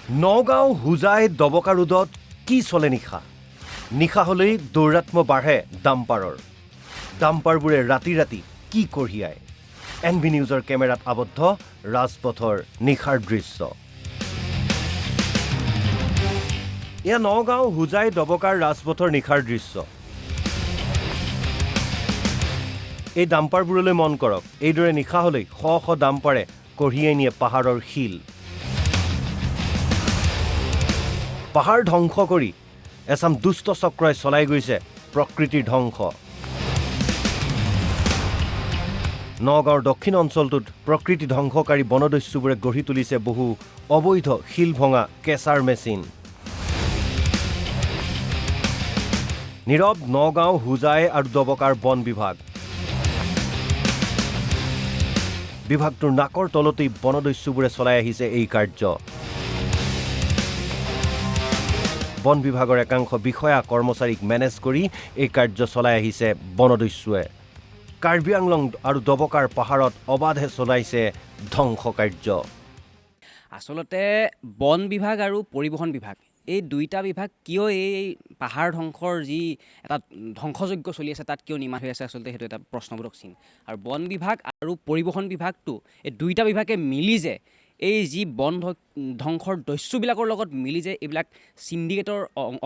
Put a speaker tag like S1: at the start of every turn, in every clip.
S1: নগাঁও হুজাই দবকা ৰোডত কি চলে নিশা নিশা হ'লেই দৌৰাত্ম বাঢ়ে ডাম্পাৰবোৰে ৰাতি ৰাতি কি কঢ়িয়ায় NB নিউজৰ কেমেৰাত আবদ্ধ ৰাজপথৰ নিশাৰ দৃশ্য এয়া নগাঁও হুজাই দবকাৰ ৰাজপথৰ নিশাৰ দৃশ্য এই ডাম্পাৰবোৰলৈ মন কৰক এইদৰে নিশা হ'লেই শ শ ডাম্পাৰে কঢ়িয়াই নিয়ে পাহাৰৰ শিল পাহাৰ ধ্বংস কৰি এচাম দুষ্ট চক্ৰই চলাই গৈছে প্ৰকৃতিৰ ধ্বংস নগাঁৱৰ দক্ষিণ অঞ্চলটোত প্ৰকৃতি ধ্বংসকাৰী বনদস্যুবোৰে গঢ়ি তুলিছে বহু অবৈধ শিল ভঙা কেঁচাৰ মেচিন নীৰৱ নগাঁও হুজাই আৰু দবকাৰ বন বিভাগটোৰ নাকৰ তলতেই বনদস্যুবোৰে চলাই আহিছে এই কাৰ্য বন বিভাগৰ একাংশ বিষয়া কৰ্মচাৰীক মেনেজ কৰি এই কাৰ্য চলাই আহিছে বনদস্যুৱে কাৰ্বি আংলং আৰু দবকাৰ পাহাৰত অবাধে চলাইছে ধ্বংস কাৰ্য
S2: আসলতে বন বিভাগ আৰু পৰিবহণ বিভাগ এই দুইটা বিভাগ কিয় এই পাহাৰ ধ্বংসৰ যি এটা ধ্বংসযজ্ঞ চলি আছে তাত কিয় নিমাত হৈ আছে আসলতে সেইটো এটা প্ৰশ্নবোধক চিন আৰু বন বিভাগ আৰু পৰিবহণ বিভাগটো এই দুইটা বিভাগে মিলি যে এই যি বন ধ্বংসৰ দস্যুবিলাকৰ লগত মিলি যে এইবিলাক চিণ্ডিকেটৰ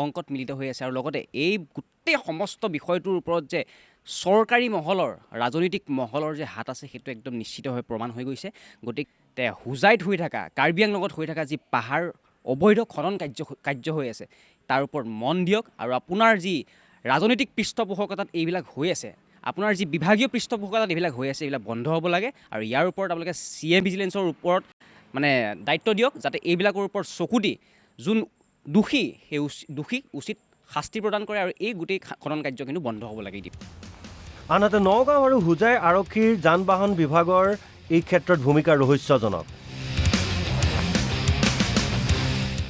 S2: অংকত মিলিত হৈ আছে আৰু লগতে এই গোটেই সমস্ত বিষয়টোৰ ওপৰত যে চৰকাৰী মহলৰ ৰাজনৈতিক মহলৰ যে হাত আছে সেইটো একদম নিশ্চিতভাৱে প্ৰমাণ হৈ গৈছে গতিকে হুজাইত হৈ থকা কাৰ্বি আংলঙত হৈ থকা যি পাহাৰ অবৈধ খনন কাৰ্য হৈ আছে তাৰ ওপৰত মন দিয়ক আৰু আপোনাৰ যি ৰাজনৈতিক পৃষ্ঠপোষকতাত এইবিলাক হৈ আছে আপোনাৰ যি বিভাগীয় পৃষ্ঠপোষকতাত এইবিলাক হৈ আছে এইবিলাক বন্ধ হ'ব লাগে আৰু ইয়াৰ ওপৰত আপোনালোকে CA ভিজিলেন্সৰ ওপৰত মানে দায়িত্ব দিয়ক যাতে এইবিলাকৰ ওপৰত চকু দি যোন দোষী সেই দোষীক উচিত শাস্তি প্ৰদান কৰে আৰু এই গোটেই খনন কাৰ্য কিন্তু বন্ধ হ'ব লাগে দিব
S1: আনহাতে নগাঁও আৰু হুজাই আৰক্ষীৰ যান বাহন বিভাগৰ এই ক্ষেত্ৰত ভূমিকা ৰহস্যজনক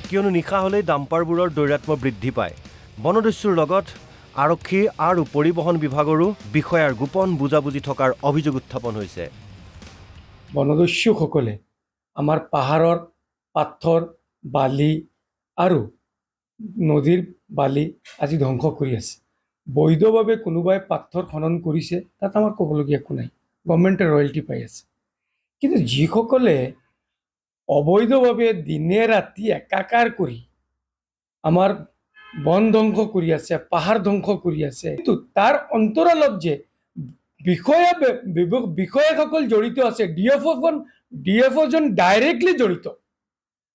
S1: কিয়নো নিশা হ'লেই ডাম্পাৰবোৰৰ দৌৰাত্ম বৃদ্ধি পায় বনদস্যুৰ লগত আৰক্ষী আৰু পৰিবহণ বিভাগৰো বিষয়াৰ গোপন বুজাবুজি থকাৰ অভিযোগ উত্থাপন হৈছে
S3: বনদস্যুসকলে আমাৰ পাহাৰৰ পাথৰ বালি আৰু নদীৰ বালি আজি ধ্বংস কৰি আছে বৈধভাৱে কোনোবাই পাথৰ খনন কৰিছে তাত আমাৰ ক'বলগীয়া একো নাই গভৰ্ণমেণ্টে ৰয়েলটি পাই আছে কিন্তু যিসকলে অবৈধভাৱে দিনে ৰাতি একাকাৰ কৰি আমাৰ বন ধ্বংস কৰি আছে পাহাৰ ধ্বংস কৰি আছে কিন্তু তাৰ অন্তৰালত যে বিষয়াসকল জড়িত আছে ডিএফঅ'জন ডাইৰেক্টলি জড়িত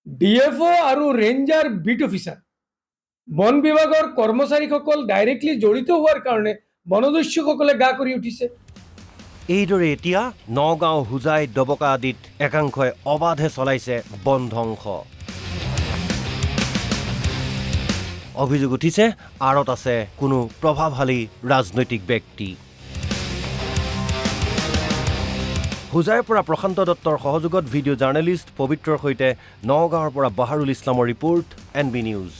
S3: ডিএফঅ' আৰু ৰেঞ্জাৰ বিট অফিচাৰ বন বিভাগৰ কৰ্মচাৰীসকল ডাইৰেক্টলি জড়িত হোৱাৰ কাৰণে বনদস্যুসকলে গা কৰি উঠিছে
S1: এইদৰে এতিয়া নগাঁও হুজাই দবকা আদিত একাংশই অবাধে চলাইছে বন ধ্বংস অভিযোগ উঠিছে আঁৰত আছে কোনো প্ৰভাৱশালী ৰাজনৈতিক ব্যক্তি হুজাইৰ পৰা প্ৰশান্ত দত্তৰ সহযোগত ভিডিঅ' জাৰ্নেলিষ্ট পবিত্ৰৰ সৈতে নগাঁৱৰ পৰা বাহাৰুল ইছলামৰ ৰিপৰ্ট NB নিউজ